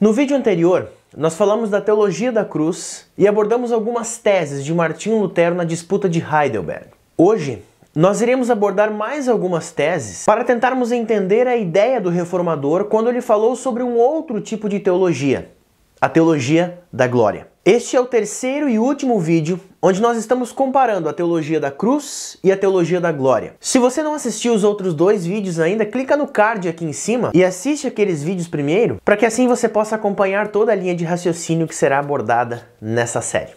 No vídeo anterior, nós falamos da teologia da cruz e abordamos algumas teses de Martinho Lutero na disputa de Heidelberg. Hoje, nós iremos abordar mais algumas teses para tentarmos entender a ideia do reformador quando ele falou sobre um outro tipo de teologia, a teologia da glória. Este é o terceiro e último vídeo onde nós estamos comparando a teologia da cruz e a teologia da glória. Se você não assistiu os outros dois vídeos ainda, clica no card aqui em cima e assiste aqueles vídeos primeiro, para que assim você possa acompanhar toda a linha de raciocínio que será abordada nessa série.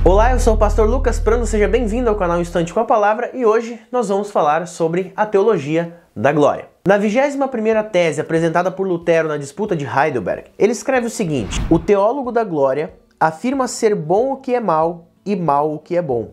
Olá, eu sou o pastor Lucas Prando, seja bem-vindo ao canal Instante com a Palavra e hoje nós vamos falar sobre a teologia da glória. Na 21ª tese apresentada por Lutero na disputa de Heidelberg, ele escreve o seguinte: o teólogo da glória afirma ser bom o que é mal e mal o que é bom.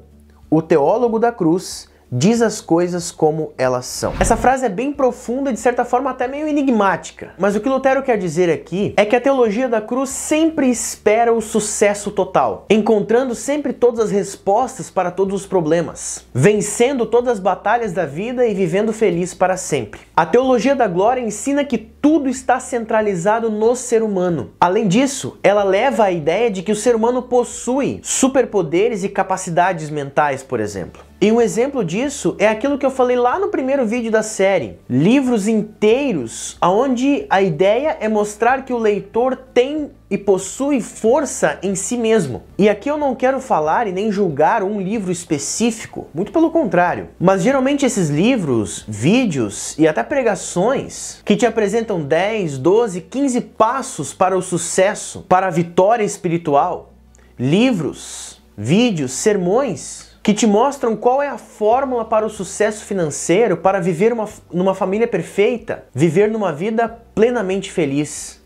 O teólogo da cruz diz as coisas como elas são. Essa frase é bem profunda e de certa forma até meio enigmática, mas o que Lutero quer dizer aqui é que a teologia da cruz sempre espera o sucesso total, encontrando sempre todas as respostas para todos os problemas, vencendo todas as batalhas da vida e vivendo feliz para sempre. A teologia da glória ensina que tudo está centralizado no ser humano. Além disso, ela leva à ideia de que o ser humano possui superpoderes e capacidades mentais, por exemplo. E um exemplo disso é aquilo que eu falei lá no primeiro vídeo da série. Livros inteiros onde a ideia é mostrar que o leitor tem e possui força em si mesmo. E aqui eu não quero falar e nem julgar um livro específico, muito pelo contrário. Mas geralmente esses livros, vídeos e até pregações que te apresentam 10, 12, 15 passos para o sucesso, para a vitória espiritual, livros, vídeos, sermões que te mostram qual é a fórmula para o sucesso financeiro, para viver numa família perfeita, viver numa vida plenamente feliz,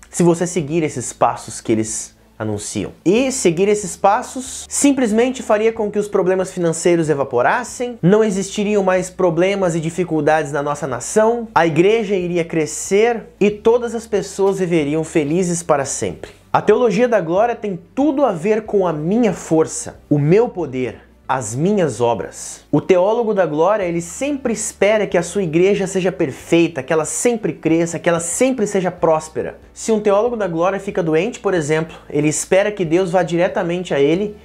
se você seguir esses passos que eles anunciam. E seguir esses passos simplesmente faria com que os problemas financeiros evaporassem, não existiriam mais problemas e dificuldades na nossa nação, a igreja iria crescer e todas as pessoas viveriam felizes para sempre. A teologia da glória tem tudo a ver com a minha força, o meu poder, as minhas obras. O teólogo da glória, ele sempre espera que a sua igreja seja perfeita, que ela sempre cresça, que ela sempre seja próspera. Se um teólogo da glória fica doente, por exemplo, ele espera que Deus vá diretamente a ele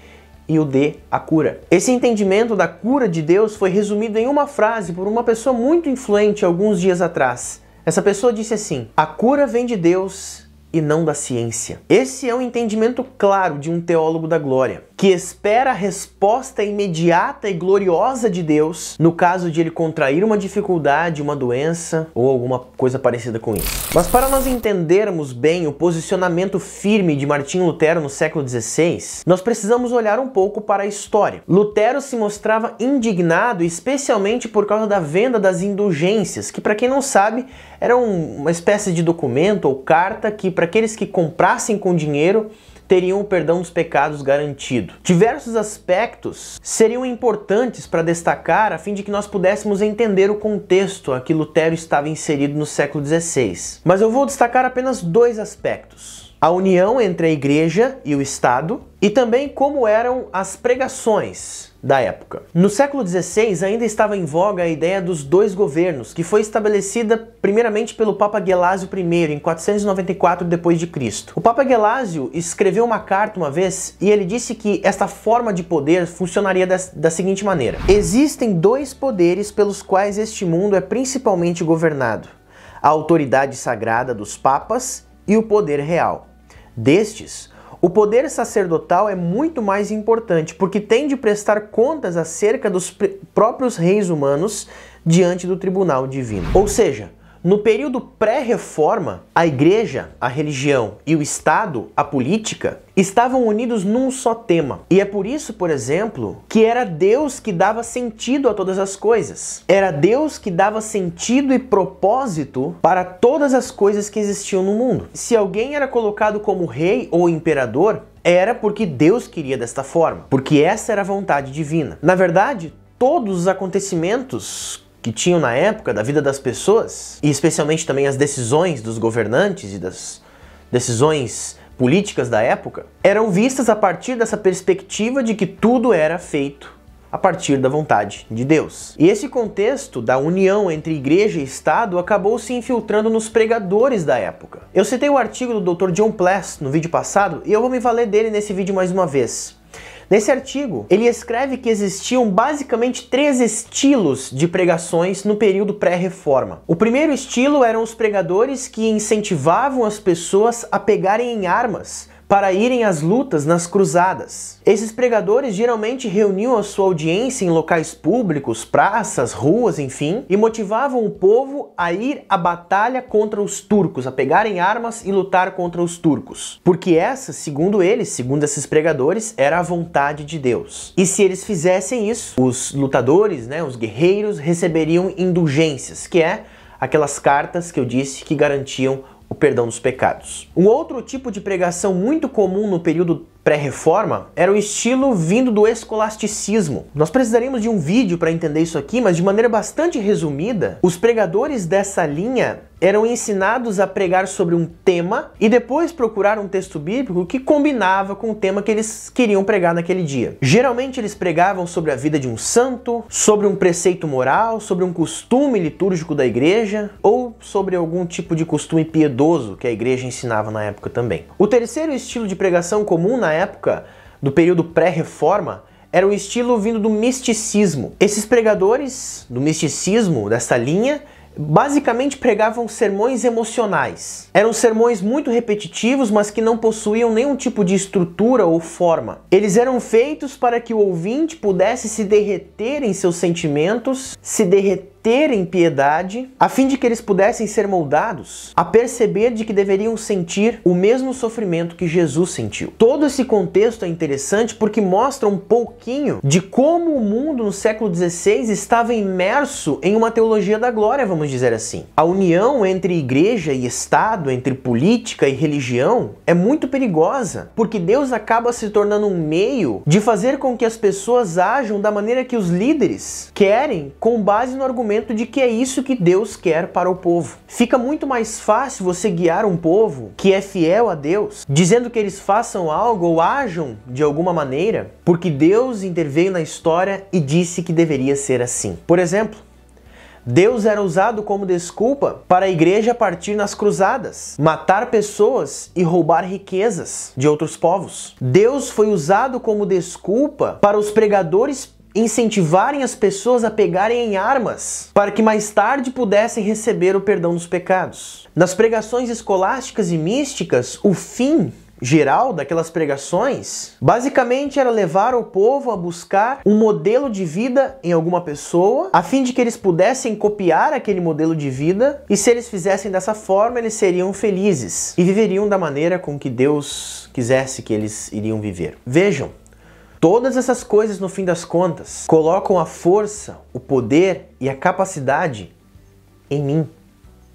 e o dê a cura. Esse entendimento da cura de Deus foi resumido em uma frase por uma pessoa muito influente alguns dias atrás. Essa pessoa disse assim: a cura vem de Deus e não da ciência. Esse é um entendimento claro de um teólogo da glória, que espera a resposta imediata e gloriosa de Deus no caso de ele contrair uma dificuldade, uma doença ou alguma coisa parecida com isso. Mas para nós entendermos bem o posicionamento firme de Martinho Lutero no século XVI, nós precisamos olhar um pouco para a história. Lutero se mostrava indignado especialmente por causa da venda das indulgências, que, para quem não sabe, era uma espécie de documento ou carta que, para aqueles que comprassem com dinheiro, teriam o perdão dos pecados garantido. Diversos aspectos seriam importantes para destacar a fim de que nós pudéssemos entender o contexto a que Lutero estava inserido no século XVI. Mas eu vou destacar apenas dois aspectos: a união entre a igreja e o Estado e também como eram as pregações da época. No século XVI ainda estava em voga a ideia dos dois governos, que foi estabelecida primeiramente pelo Papa Gelásio I em 494 d.C. O Papa Gelásio escreveu uma carta uma vez e ele disse que esta forma de poder funcionaria da seguinte maneira: existem dois poderes pelos quais este mundo é principalmente governado: a autoridade sagrada dos papas e o poder real. Destes, o poder sacerdotal é muito mais importante, porque tem de prestar contas acerca dos próprios reis humanos diante do tribunal divino. Ou seja, no período pré-reforma, a igreja, a religião e o Estado, a política, estavam unidos num só tema. E é por isso, por exemplo, que era Deus que dava sentido a todas as coisas. Era Deus que dava sentido e propósito para todas as coisas que existiam no mundo. Se alguém era colocado como rei ou imperador, era porque Deus queria desta forma, porque essa era a vontade divina. Na verdade, todos os acontecimentos que tinham na época da vida das pessoas, e especialmente também as decisões dos governantes e das decisões políticas da época, eram vistas a partir dessa perspectiva de que tudo era feito a a partir da vontade de Deus. E esse contexto da união entre igreja e Estado acabou se infiltrando nos pregadores da época. Eu citei o artigo do Dr. John Pless no vídeo passado e eu vou me valer dele nesse vídeo mais uma vez. Nesse artigo, ele escreve que existiam basicamente 3 estilos de pregações no período pré-reforma. O primeiro estilo eram os pregadores que incentivavam as pessoas a pegarem em armas para irem às lutas nas cruzadas. Esses pregadores geralmente reuniam a sua audiência em locais públicos, praças, ruas, enfim, e motivavam o povo a ir à batalha contra os turcos, a pegarem armas e lutar contra os turcos. Porque essa, segundo eles, segundo esses pregadores, era a vontade de Deus. E se eles fizessem isso, os lutadores, os guerreiros, receberiam indulgências, que é aquelas cartas que eu disse que garantiam o perdão dos pecados. Um outro tipo de pregação muito comum no período pré-reforma era o estilo vindo do escolasticismo. Nós precisaríamos de um vídeo para entender isso aqui, mas de maneira bastante resumida, os pregadores dessa linha eram ensinados a pregar sobre um tema e depois procurar um texto bíblico que combinava com o tema que eles queriam pregar naquele dia. Geralmente eles pregavam sobre a vida de um santo, sobre um preceito moral, sobre um costume litúrgico da igreja ou sobre algum tipo de costume piedoso que a igreja ensinava na época também. O terceiro estilo de pregação comum na época do período pré-reforma era o estilo vindo do misticismo. Esses pregadores do misticismo, dessa linha, basicamente pregavam sermões emocionais. Eram sermões muito repetitivos, mas que não possuíam nenhum tipo de estrutura ou forma. Eles eram feitos para que o ouvinte pudesse se derreter em seus sentimentos, se derreter em piedade, a fim de que eles pudessem ser moldados a perceber de que deveriam sentir o mesmo sofrimento que Jesus sentiu. Todo esse contexto é interessante porque mostra um pouquinho de como o mundo no século XVI estava imerso em uma teologia da glória, vamos dizer assim. A união entre igreja e Estado, entre política e religião, é muito perigosa, porque Deus acaba se tornando um meio de fazer com que as pessoas ajam da maneira que os líderes querem, com base no argumento de que é isso que Deus quer para o povo. Fica muito mais fácil você guiar um povo que é fiel a Deus, dizendo que eles façam algo ou ajam de alguma maneira, porque Deus interveio na história e disse que deveria ser assim. Por exemplo, Deus era usado como desculpa para a igreja partir nas cruzadas, matar pessoas e roubar riquezas de outros povos. Deus foi usado como desculpa para os pregadores incentivarem as pessoas a pegarem em armas, para que mais tarde pudessem receber o perdão dos pecados. Nas pregações escolásticas e místicas, o fim geral daquelas pregações basicamente era levar o povo a buscar um modelo de vida em alguma pessoa, a fim de que eles pudessem copiar aquele modelo de vida, e se eles fizessem dessa forma, eles seriam felizes e viveriam da maneira com que Deus quisesse que eles iriam viver. Vejam, todas essas coisas, no fim das contas, colocam a força, o poder e a capacidade em mim,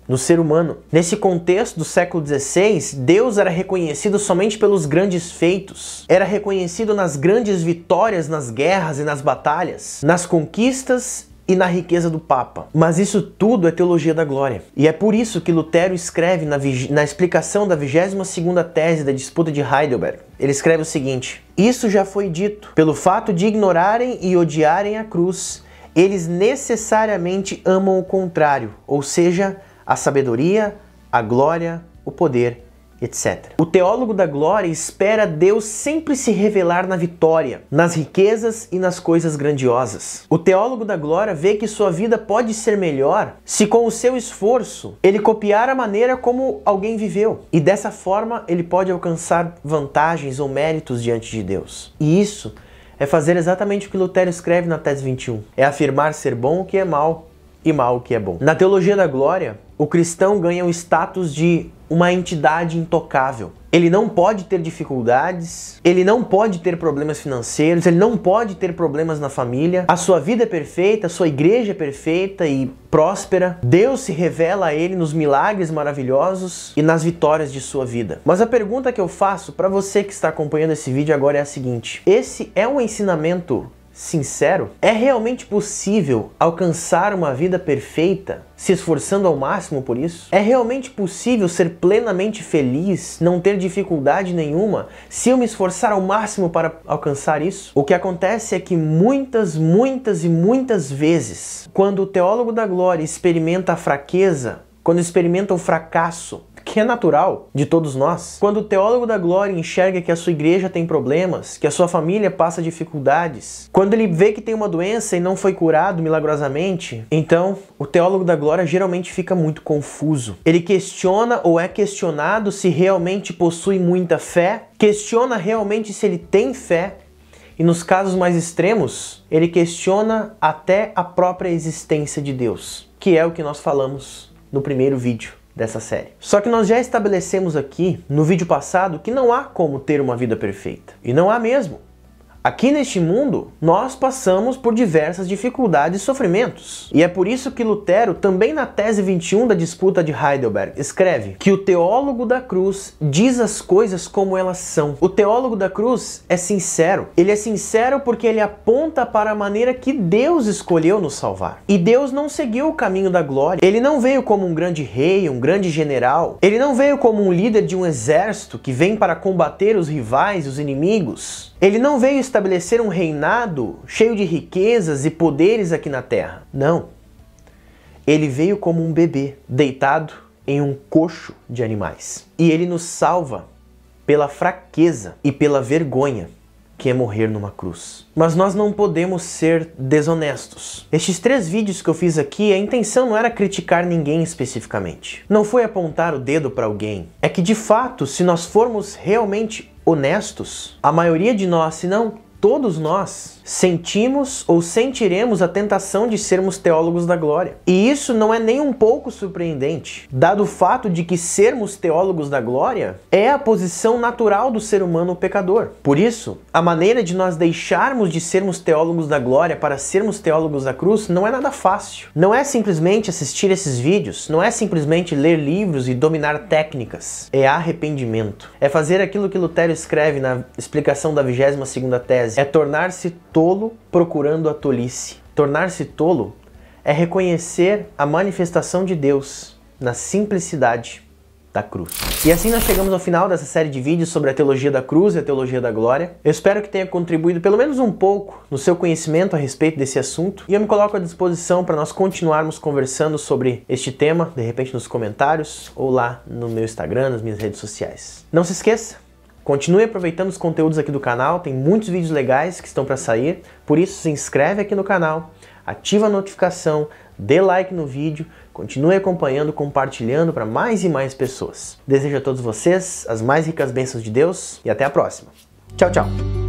no ser humano. Nesse contexto do século XVI, Deus era reconhecido somente pelos grandes feitos. Era reconhecido nas grandes vitórias nas guerras e nas batalhas, nas conquistas e na riqueza do Papa. Mas isso tudo é teologia da glória. E é por isso que Lutero escreve na explicação da 22ª tese da disputa de Heidelberg. Ele escreve o seguinte: isso já foi dito. Pelo fato de ignorarem e odiarem a cruz, eles necessariamente amam o contrário, ou seja, a sabedoria, a glória, o poder, etc. O teólogo da glória espera Deus sempre se revelar na vitória, nas riquezas e nas coisas grandiosas. O teólogo da glória vê que sua vida pode ser melhor se, com o seu esforço, ele copiar a maneira como alguém viveu. E dessa forma ele pode alcançar vantagens ou méritos diante de Deus. E isso é fazer exatamente o que Lutero escreve na tese 21. É afirmar ser bom o que é mal e mal o que é bom. Na teologia da glória, o cristão ganha o status de uma entidade intocável. Ele não pode ter dificuldades, ele não pode ter problemas financeiros, ele não pode ter problemas na família. A sua vida é perfeita, a sua igreja é perfeita e próspera. Deus se revela a ele nos milagres maravilhosos e nas vitórias de sua vida. Mas a pergunta que eu faço para você que está acompanhando esse vídeo agora é a seguinte: esse é um ensinamento sincero? É realmente possível alcançar uma vida perfeita se esforçando ao máximo por isso? É realmente possível ser plenamente feliz, não ter dificuldade nenhuma, se eu me esforçar ao máximo para alcançar isso? O que acontece é que muitas e muitas vezes, quando o teólogo da glória experimenta a fraqueza, quando experimenta o fracasso, que é natural de todos nós, quando o teólogo da glória enxerga que a sua igreja tem problemas, que a sua família passa dificuldades, quando ele vê que tem uma doença e não foi curado milagrosamente, então o teólogo da glória geralmente fica muito confuso. Ele questiona ou é questionado se realmente possui muita fé, questiona realmente se ele tem fé, e nos casos mais extremos, ele questiona até a própria existência de Deus, que é o que nós falamos no primeiro vídeo dessa série. Só que nós já estabelecemos aqui, no vídeo passado, que não há como ter uma vida perfeita. E não há mesmo. Aqui neste mundo, nós passamos por diversas dificuldades e sofrimentos. E é por isso que Lutero, também na tese 21 da disputa de Heidelberg, escreve que o teólogo da cruz diz as coisas como elas são. O teólogo da cruz é sincero. Ele é sincero porque ele aponta para a maneira que Deus escolheu nos salvar. E Deus não seguiu o caminho da glória. Ele não veio como um grande rei, um grande general. Ele não veio como um líder de um exército que vem para combater os rivais e os inimigos. Ele não veio estabelecer um reinado cheio de riquezas e poderes aqui na terra. Não. Ele veio como um bebê, deitado em um coxo de animais. E ele nos salva pela fraqueza e pela vergonha que é morrer numa cruz. Mas nós não podemos ser desonestos. Estes 3 vídeos que eu fiz aqui, a intenção não era criticar ninguém especificamente. Não foi apontar o dedo para alguém. É que de fato, se nós formos realmente honestos, a maioria de nós, se não todos nós, sentimos ou sentiremos a tentação de sermos teólogos da glória. E isso não é nem um pouco surpreendente, dado o fato de que sermos teólogos da glória é a posição natural do ser humano pecador. Por isso, a maneira de nós deixarmos de sermos teólogos da glória para sermos teólogos da cruz não é nada fácil. Não é simplesmente assistir esses vídeos, não é simplesmente ler livros e dominar técnicas. É arrependimento. É fazer aquilo que Lutero escreve na explicação da 22ª tese. É tornar-se tolo procurando a tolice. Tornar-se tolo é reconhecer a manifestação de Deus na simplicidade da cruz. E assim nós chegamos ao final dessa série de vídeos sobre a teologia da cruz e a teologia da glória. Eu espero que tenha contribuído pelo menos um pouco no seu conhecimento a respeito desse assunto. E eu me coloco à disposição para nós continuarmos conversando sobre este tema, de repente nos comentários ou lá no meu Instagram, nas minhas redes sociais. Não se esqueça, continue aproveitando os conteúdos aqui do canal, tem muitos vídeos legais que estão para sair, por isso se inscreve aqui no canal, ativa a notificação, dê like no vídeo, continue acompanhando, compartilhando para mais e mais pessoas. Desejo a todos vocês as mais ricas bênçãos de Deus e até a próxima. Tchau, tchau!